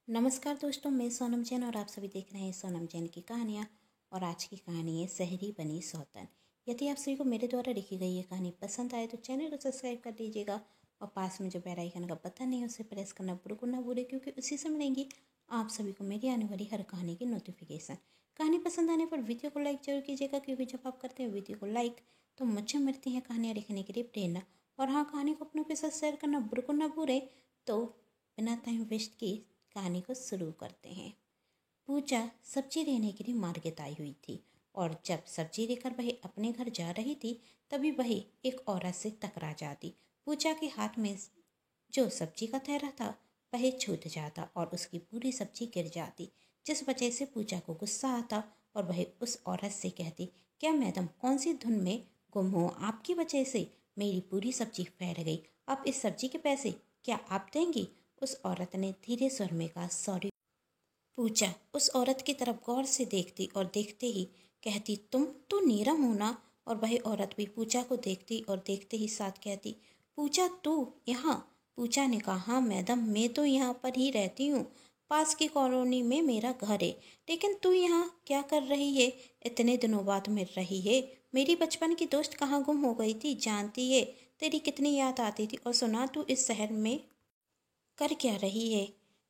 नमस्कार दोस्तों, मैं सोनम जैन और आप सभी देख रहे हैं सोनम जैन की कहानियाँ। और आज की कहानी है शहरी बनी सौतन। यदि आप सभी को मेरे द्वारा लिखी गई ये कहानी पसंद आए तो चैनल को सब्सक्राइब कर लीजिएगा और पास में जो बेल आइकन का बटन है उसे प्रेस करना बिल्कुल ना भूलें, क्योंकि उसी से मिलेंगी आप सभी को मेरी आने वाली हर कहानी की नोटिफिकेशन। कहानी पसंद आने पर वीडियो को लाइक जरूर कीजिएगा, क्योंकि जब आप करते हैं वीडियो को लाइक तो मुझे मिलती है कहानियाँ लिखने के लिए प्रेरणा। और हाँ, कहानी को अपनों के साथ शेयर करना बिल्कुल ना भूलें। तो बिना टाइम वेस्ट किए कहानी को शुरू करते हैं। पूजा सब्जी लेने के लिए मार्केट आई हुई थी और जब सब्जी लेकर वह अपने घर जा रही थी तभी वह एक औरत से टकरा जाती। पूजा के हाथ में जो सब्जी का थैला था वह छूट जाता और उसकी पूरी सब्जी गिर जाती, जिस वजह से पूजा को गुस्सा आता और वह उस औरत से कहती, क्या मैडम कौन सी धुन में गुम हो? आपकी वजह से मेरी पूरी सब्जी फैल गई। अब इस सब्जी के पैसे क्या आप देंगी? उस औरत ने धीरे स्वर में कहा, सॉरी। पूजा उस औरत की तरफ गौर से देखती और देखते ही कहती, तुम तो नीरम हो ना? और वह औरत भी पूजा को देखती और देखते ही साथ कहती, पूजा तू यहाँ? पूजा ने कहा, हाँ मैडम, मैं तो यहाँ पर ही रहती हूँ, पास की कॉलोनी में मेरा घर है। लेकिन तू यहाँ क्या कर रही है? इतने दिनों बाद मिल रही है। मेरी बचपन की दोस्त कहाँ गुम हो गई थी? जानती है तेरी कितनी याद आती थी। और सुना, तू इस शहर में कर क्या रही है?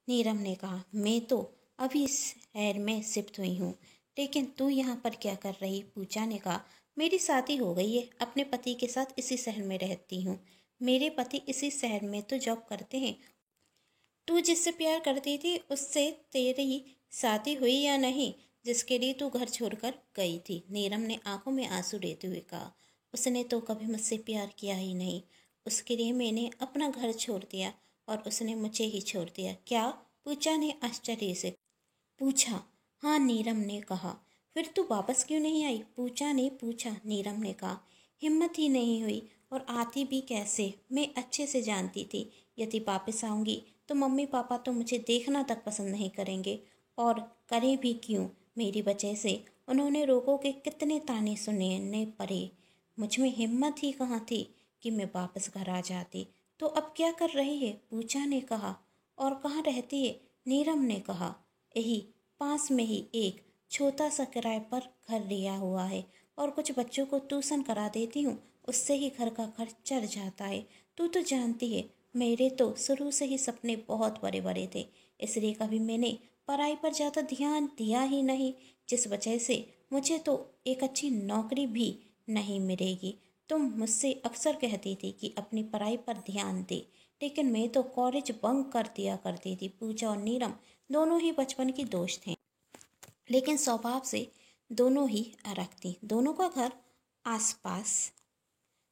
नीरम ने कहा, मैं तो अभी इस शहर में शिफ्ट हुई हूँ। लेकिन तू यहाँ पर क्या कर रही? पूजा ने कहा, मेरी शादी हो गई है, अपने पति के साथ इसी शहर में रहती हूँ। मेरे पति इसी शहर में तो जॉब करते हैं। तू जिससे प्यार करती थी उससे तेरी शादी हुई या नहीं, जिसके लिए तू घर छोड़कर गई थी? नीरम ने आंखों में आंसू लेते हुए कहा, उसने तो कभी मुझसे प्यार किया ही नहीं। उसके लिए मैंने अपना घर छोड़ दिया और उसने मुझे ही छोड़ दिया। क्या? पूजा ने आश्चर्य से पूछा। हाँ, नीरम ने कहा। फिर तू वापस क्यों नहीं आई? पूजा ने पूछा। नीरम ने कहा, हिम्मत ही नहीं हुई, और आती भी कैसे? मैं अच्छे से जानती थी यदि वापस आऊंगी तो मम्मी पापा तो मुझे देखना तक पसंद नहीं करेंगे, और करें भी क्यों? मेरी वजह से उन्होंने लोगों के कितने ताने सुनने पड़े। मुझ में हिम्मत ही कहाँ थी कि मैं वापस घर आ जाती। तो अब क्या कर रही है? पूजा ने कहा। और कहाँ रहती है? नीरम ने कहा, यही पास में ही एक छोटा सा किराए पर घर लिया हुआ है और कुछ बच्चों को ट्यूशन करा देती हूँ, उससे ही घर का खर्च चल जाता है। तू तो जानती है मेरे तो शुरू से ही सपने बहुत बड़े बड़े थे, इसलिए कभी मैंने पढ़ाई पर ज़्यादा ध्यान दिया ही नहीं, जिस वजह से मुझे तो एक अच्छी नौकरी भी नहीं मिलेगी। तुम मुझसे अक्सर कहती थी कि अपनी पढ़ाई पर ध्यान दे, लेकिन मैं तो कॉलेज बंक कर दिया करती थी। पूजा और नीरम दोनों ही बचपन की दोस्त थे, लेकिन स्वभाव से दोनों ही अलग थी। दोनों का घर आसपास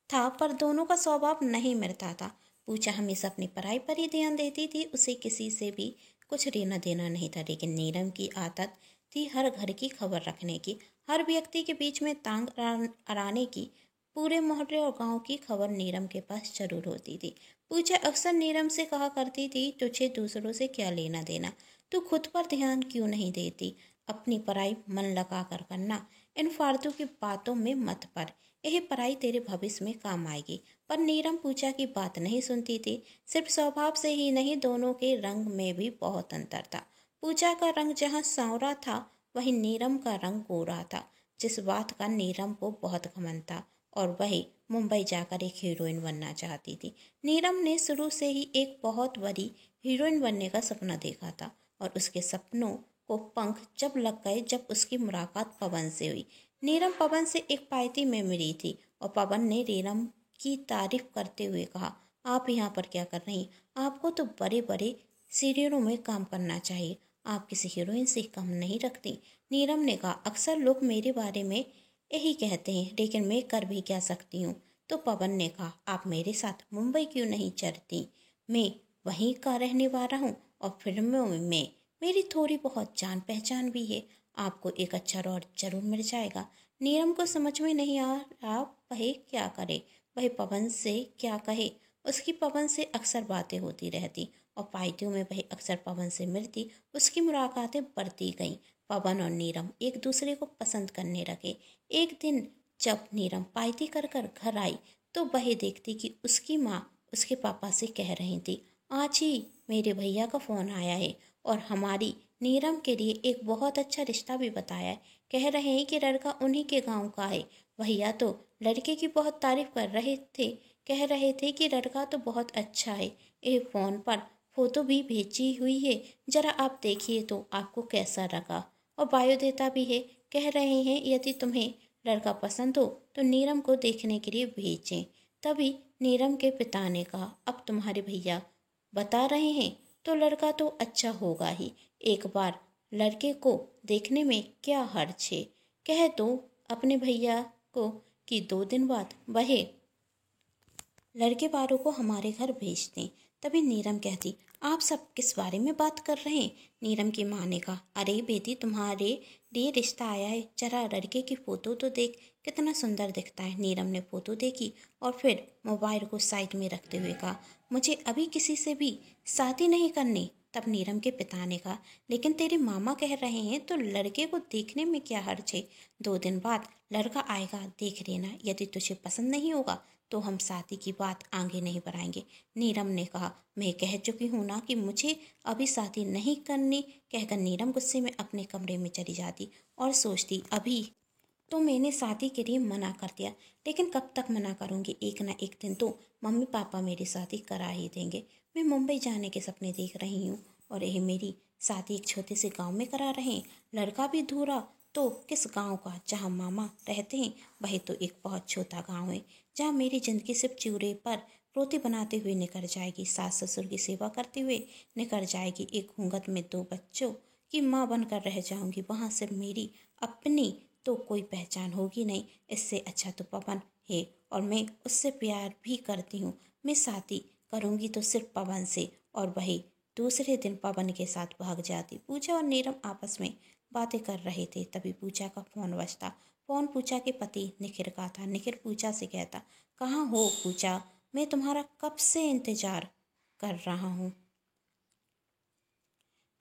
था पर दोनों का स्वभाव नहीं मिलता था। पूजा हमेशा अपनी पढ़ाई पर ही ध्यान देती थी, उसे किसी से भी कुछ लेना देना नहीं था। लेकिन नीरम की आदत थी हर घर की खबर रखने की, हर व्यक्ति के बीच में टांग अड़ाने की। पूरे मोहल्ले और गांव की खबर नीरम के पास जरूर होती थी। पूजा अक्सर नीरम से कहा करती थी, तुझे दूसरों से क्या लेना देना? तू खुद पर ध्यान क्यों नहीं देती? अपनी पढ़ाई मन लगा कर करना, इन फालतू की बातों में मत पड़। यह पढ़ाई तेरे भविष्य में काम आएगी। पर नीरम पूजा की बात नहीं सुनती थी। सिर्फ स्वभाव से ही नहीं, दोनों के रंग में भी बहुत अंतर था। पूजा का रंग जहाँ सांवरा था वहीं नीरम का रंग गोरा था, जिस बात का नीरम को बहुत घमंड था, और वही मुंबई जाकर एक हीरोइन बनना चाहती थी। नीरम ने शुरू से ही एक बहुत बड़ी हीरोइन बनने का सपना देखा था, और उसके सपनों को पंख जब लग गए जब उसकी मुलाकात पवन से हुई। नीरम पवन से एक पार्टी में मिली थी और पवन ने नीरम की तारीफ करते हुए कहा, आप यहाँ पर क्या कर रही? आपको तो बड़े बड़े सीरियलों में काम करना चाहिए, आप किसी हीरोइन से कम नहीं रखती। नीरम ने कहा, अक्सर लोग मेरे बारे में यही कहते हैं, लेकिन मैं कर भी क्या सकती हूँ? तो पवन ने कहा, आप मेरे साथ मुंबई क्यों नहीं चलती? मैं वहीं का रहने वाला हूँ और फिल्मों में मेरी थोड़ी बहुत जान पहचान भी है। आपको एक अच्छा रोल जरूर मिल जाएगा। नीरम को समझ में नहीं आ रहा वह क्या करे, वह पवन से क्या कहे। उसकी पवन से अक्सर बातें होती रहती और पार्टियों में वह अक्सर पवन से मिलती। उसकी मुलाकातें बढ़ती गईं। पवन और नीरम एक दूसरे को पसंद करने लगे। एक दिन जब नीरम पार्टी कर कर घर आई तो वह देखती कि उसकी माँ उसके पापा से कह रही थी, आज ही मेरे भैया का फ़ोन आया है और हमारी नीरम के लिए एक बहुत अच्छा रिश्ता भी बताया है। कह रहे हैं कि लड़का उन्हीं के गांव का है। भैया तो लड़के की बहुत तारीफ कर रहे थे, कह रहे थे कि लड़का तो बहुत अच्छा है। एक फ़ोन पर फोटो भी भेजी हुई है, जरा आप देखिए तो आपको कैसा लगा। और बायोडेटा भी है। कह रहे हैं यदि तुम्हें लड़का पसंद हो तो नीरम को देखने के लिए भेजें। तभी नीरम के पिता ने कहा, अब तुम्हारे भैया बता रहे हैं तो लड़का तो अच्छा होगा ही। एक बार लड़के को देखने में क्या हर्ज है। कह दो अपने भैया को कि 2 दिन बाद वह लड़के वालों को हमारे घर भेज दें। तभी नीरम कहती, आप सब किस बारे में बात कर रहे हैं। नीरम की माँ ने कहा, अरे बेटी तुम्हारे लिए रिश्ता आया है, जरा लड़के की फ़ोटो तो देख, कितना सुंदर दिखता है। नीरम ने फ़ोटो देखी और फिर मोबाइल को साइड में रखते हुए कहा, मुझे अभी किसी से भी शादी नहीं करनी। तब नीरम के पिता ने कहा, लेकिन तेरे मामा कह रहे हैं तो लड़के को देखने में क्या हर्ज है। 2 दिन बाद लड़का आएगा, देख लेना। यदि तुझे पसंद नहीं होगा तो हम शादी की बात आगे नहीं बढ़ाएंगे। नीरम ने कहा, मैं कह चुकी हूँ ना कि मुझे अभी शादी नहीं करनी। कहकर नीरम गुस्से में अपने कमरे में चली जाती और सोचती, अभी तो मैंने शादी के लिए मना कर दिया, लेकिन कब तक मना करूँगी। एक ना एक दिन तो मम्मी पापा मेरी शादी करा ही देंगे। मैं मुंबई जाने के सपने देख रही हूँ और यह मेरी शादी एक छोटे से गांव में करा रहे हैं। लड़का भी दूरा तो किस गांव का, जहाँ मामा रहते हैं वही तो एक बहुत छोटा गांव है, जहाँ मेरी जिंदगी सिर्फ चूल्हे पर रोटी बनाते हुए निकल जाएगी, सास ससुर की सेवा करते हुए निकल जाएगी, एक घूंघट में 2 बच्चों की माँ बनकर रह जाऊंगी। वहाँ सिर्फ मेरी अपनी तो कोई पहचान होगी नहीं। इससे अच्छा तो पवन है और मैं उससे प्यार भी करती हूँ। मैं शादी करूँगी तो सिर्फ पवन से। और वही दूसरे दिन पवन के साथ भाग जाती। पूजा और नीरम आपस में बातें कर रहे थे, तभी पूजा का फ़ोन बजता। फ़ोन पूजा के पति निखिल का था। निखिल पूजा से कहता, कहाँ हो पूजा, मैं तुम्हारा कब से इंतज़ार कर रहा हूँ।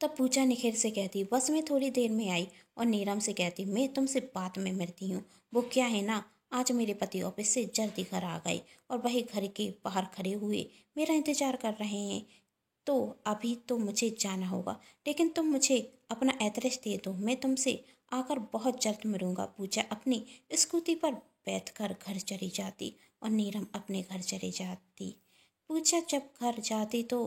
तब पूजा निखिल से कहती, बस मैं थोड़ी देर में आई। और नीरम से कहती, मैं तुमसे बाद में मिलती हूँ। वो क्या है ना, आज मेरे पति ऑफिस से जल्दी घर आ गए और वही घर के बाहर खड़े हुए मेरा इंतजार कर रहे हैं। तो अभी तो मुझे जाना होगा, लेकिन तुम मुझे अपना एड्रेस दे दो, मैं तुमसे आकर बहुत जल्द मिलूंगा। पूजा अपनी स्कूटी पर बैठकर घर चली जाती और नीरम अपने घर चली जाती। पूजा जब घर जाती तो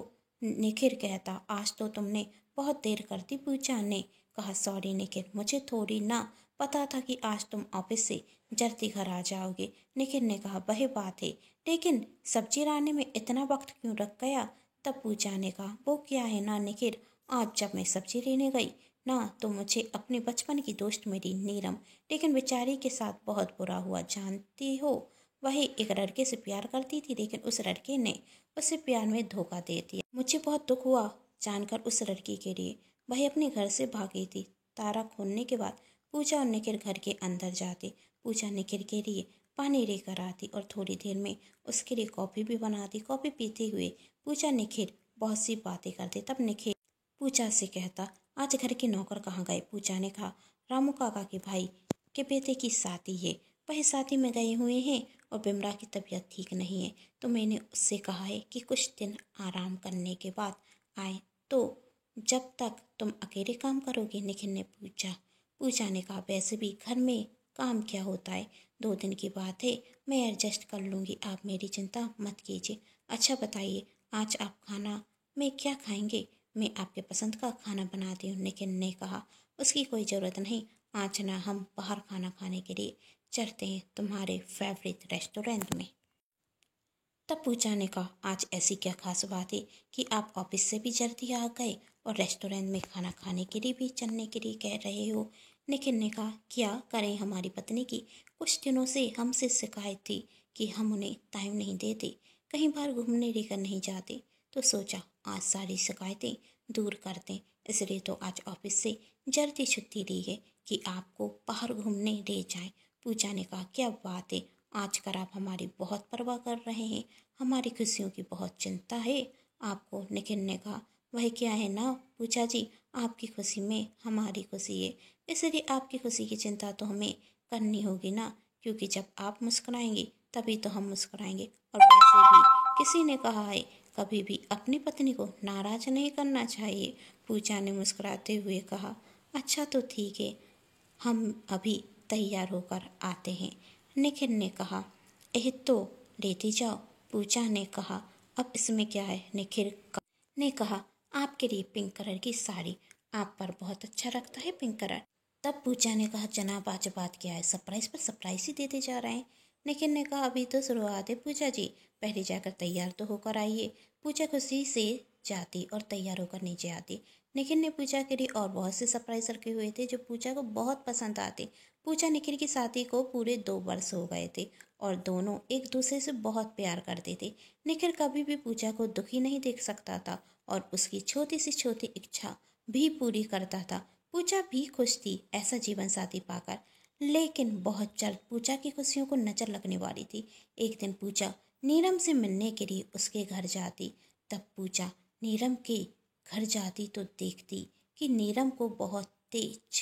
निखिल कहता, आज तो तुमने बहुत देर कर दी। पूजा ने कहा, सॉरी निखिल, मुझे थोड़ी ना पता था कि आज तुम ऑफिस से जल्दी घर आ जाओगे। निखिल ने कहा, वही बात है, लेकिन सब्जी लाने में इतना वक्त क्यों लग गया। तब पूजा ने कहा, वो क्या है ना निखिल, आज जब मैं सब्जी लेने गई ना तो मुझे अपने बचपन की दोस्त मिली नीरम, लेकिन बेचारी के साथ बहुत बुरा हुआ। जानती हो, वही एक लड़के से प्यार करती थी, लेकिन उस लड़के ने उसे प्यार में धोखा दे दिया। मुझे बहुत दुख हुआ जानकर उस लड़की के लिए। वही अपने घर से भागी थी। ताला खोलने के बाद पूजा और निखिल घर के अंदर जाती। पूजा निखिल के लिए पानी लेकर आती और थोड़ी देर में उसके लिए कॉफ़ी भी बनाती। कॉफ़ी पीते हुए पूजा निखिल बहुत सी बातें करते। तब निखिल पूजा से कहता, आज घर के नौकर कहाँ गए। पूजा ने कहा, रामू काका के भाई के बेटे की शादी है, वही शादी में गए हुए हैं और बिमला की तबीयत ठीक नहीं है, तो मैंने उससे कहा है कि कुछ दिन आराम करने के बाद आए, तो जब तक तुम अकेले काम करोगे। निखिल ने पूछा। पूजा ने कहा, वैसे भी घर में काम क्या होता है, 2 दिन की बात है, मैं एडजस्ट कर लूँगी, आप मेरी चिंता मत कीजिए। अच्छा बताइए, आज आप खाना में क्या खाएंगे। मैं आपके पसंद का खाना बनाती हूँ। निखिल ने कहा, उसकी कोई ज़रूरत नहीं, आज ना हम बाहर खाना खाने के लिए चलते हैं तुम्हारे फेवरेट रेस्टोरेंट में। तब पूजा ने कहा, आज ऐसी क्या खास बात है कि आप ऑफिस से भी जल्दी आ गए और रेस्टोरेंट में खाना खाने के लिए भी चलने के लिए कह रहे हो। निखिल ने कहा, क्या करें, हमारी पत्नी की कुछ दिनों से हमसे शिकायत थी कि हम उन्हें टाइम नहीं देते, कहीं बाहर घूमने लेकर नहीं जाते, तो सोचा आज सारी शिकायतें दूर करते, इसलिए तो आज ऑफिस से जल्दी छुट्टी ली है कि आपको बाहर घूमने ले जाएं। पूजा ने कहा, क्या बात है, आजकल आप हमारी बहुत परवाह कर रहे हैं, हमारी खुशियों की बहुत चिंता है आपको। निखिल ने कहा, वह क्या है ना पूजा जी, आपकी खुशी में हमारी खुशी है, इसलिए आपकी खुशी की चिंता तो हमें करनी होगी ना, क्योंकि जब आप मुस्कुराएंगी तभी तो हम मुस्कुराएंगे। और वैसे भी किसी ने कहा है, कभी भी अपनी पत्नी को नाराज नहीं करना चाहिए। पूजा ने मुस्कुराते हुए कहा, अच्छा तो ठीक है, हम अभी तैयार होकर आते हैं। निखिल ने कहा, यह तो लेती जाओ। पूजा ने कहा, अब इसमें क्या है। निखिल ने कहा, आपके लिए पिंक कलर की साड़ी आप पर बहुत अच्छा लगता है पिंक कलर। तब पूजा ने कहा, जनाब आज बात क्या है, सरप्राइज पर सरप्राइज ही देते जा रहे हैं। निखिल ने कहा, अभी तो शुरुआत है पूजा जी, पहले जाकर तैयार तो होकर आइए। पूजा खुशी से जाती और तैयार होकर नीचे आती। निखिल ने पूजा के लिए और बहुत से सरप्राइज रखे हुए थे जो पूजा को बहुत पसंद आते। पूजा निखिल की शादी को पूरे 2 वर्ष हो गए थे और दोनों एक दूसरे से बहुत प्यार करते थे। निखिल कभी भी पूजा को दुखी नहीं देख सकता था और उसकी छोटी से छोटी इच्छा भी पूरी करता था। पूजा भी खुश थी ऐसा जीवन साथी पाकर, लेकिन बहुत जल्द पूजा की खुशियों को नजर लगने वाली थी। एक दिन पूजा नीरम से मिलने के लिए उसके घर जाती। तब पूजा नीरम के घर जाती तो देखती कि नीरम को बहुत तेज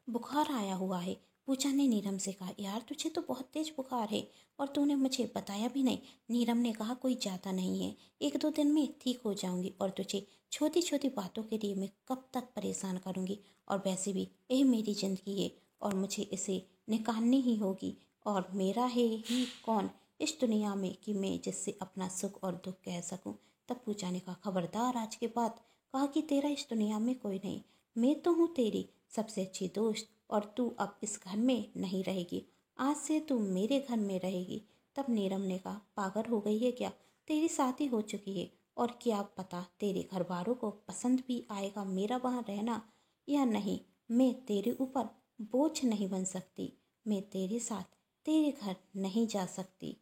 बुखार आया हुआ है। पूजा ने नीरम से कहा, यार तुझे तो बहुत तेज बुखार है और तूने मुझे बताया भी नहीं। नीरम ने कहा, कोई ज़्यादा नहीं है, 1-2 दिन में ठीक हो जाऊंगी और तुझे छोटी छोटी बातों के लिए मैं कब तक परेशान करूंगी। और वैसे भी यह मेरी ज़िंदगी है और मुझे इसे निकालनी ही होगी और मेरा है ही कौन इस दुनिया में कि मैं जिससे अपना सुख और दुख कह सकूं। तब पूजा ने कहा, खबरदार आज के बाद कहा कि तेरा इस दुनिया में कोई नहीं, मैं तो हूँ तेरी सबसे अच्छी दोस्त और तू अब इस घर में नहीं रहेगी, आज से तू मेरे घर में रहेगी। तब नीरम ने कहा, पागल हो गई है क्या, तेरी शादी हो चुकी है और क्या पता तेरे घर वालों को पसंद भी आएगा मेरा वहाँ रहना या नहीं। मैं तेरे ऊपर बोझ नहीं बन सकती, मैं तेरे साथ तेरे घर नहीं जा सकती।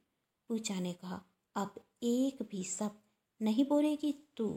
पूजा ने कहा, अब एक भी शब्द नहीं बोलेगी तू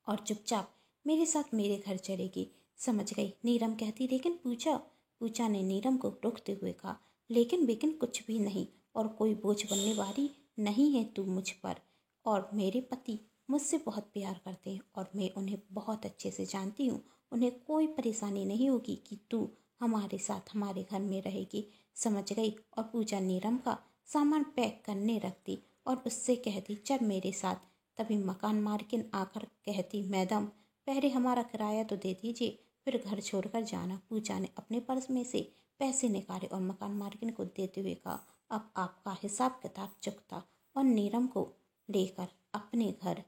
और चुपचाप मेरे साथ मेरे घर चलेगी, समझ गई। नीरम कहती, लेकिन पूजा। पूजा ने नीरम को रोकते हुए कहा, लेकिन कुछ भी नहीं और कोई बोझ बनने वाली नहीं है तू मुझ पर। और मेरे पति मुझसे बहुत प्यार करते हैं और मैं उन्हें बहुत अच्छे से जानती हूँ। उन्हें कोई परेशानी नहीं होगी कि तू हमारे साथ हमारे घर में रहेगी, समझ गई। और पूजा नीरम का सामान पैक करने रखती और उससे कहती, चल मेरे साथ। तभी मकान मालकिन आकर कहती, मैडम पहले हमारा किराया तो दे दीजिए, फिर घर छोड़कर जाना। पूजा ने अपने पर्स में से पैसे निकाले और मकान मालकिन को देते हुए कहा, अब आपका हिसाब किताब चुकता और नीरम को लेकर अपने घर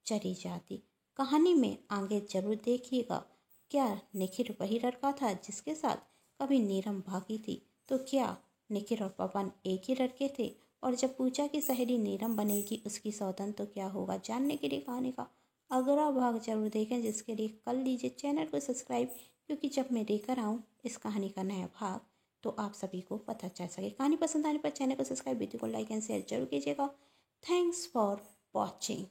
चली जाती। कहानी में आगे जरूर देखिएगा, क्या निखिल वही लड़का था जिसके साथ कभी नीरम भागी थी? तो क्या निखिल और पवन एक ही लड़के थे? और जब पूजा की सहेली नीरम बनेगी उसकी सौतन तो क्या होगा? जानने के लिए कहानी का अगला भाग जरूर देखें, जिसके लिए कर लीजिए चैनल को सब्सक्राइब, क्योंकि जब मैं लेकर आऊँ इस कहानी का नया भाग तो आप सभी को पता चल सके। कहानी पसंद आने पर चैनल को सब्सक्राइब, वीडियो को लाइक एंड शेयर जरूर कीजिएगा। Thanks for watching.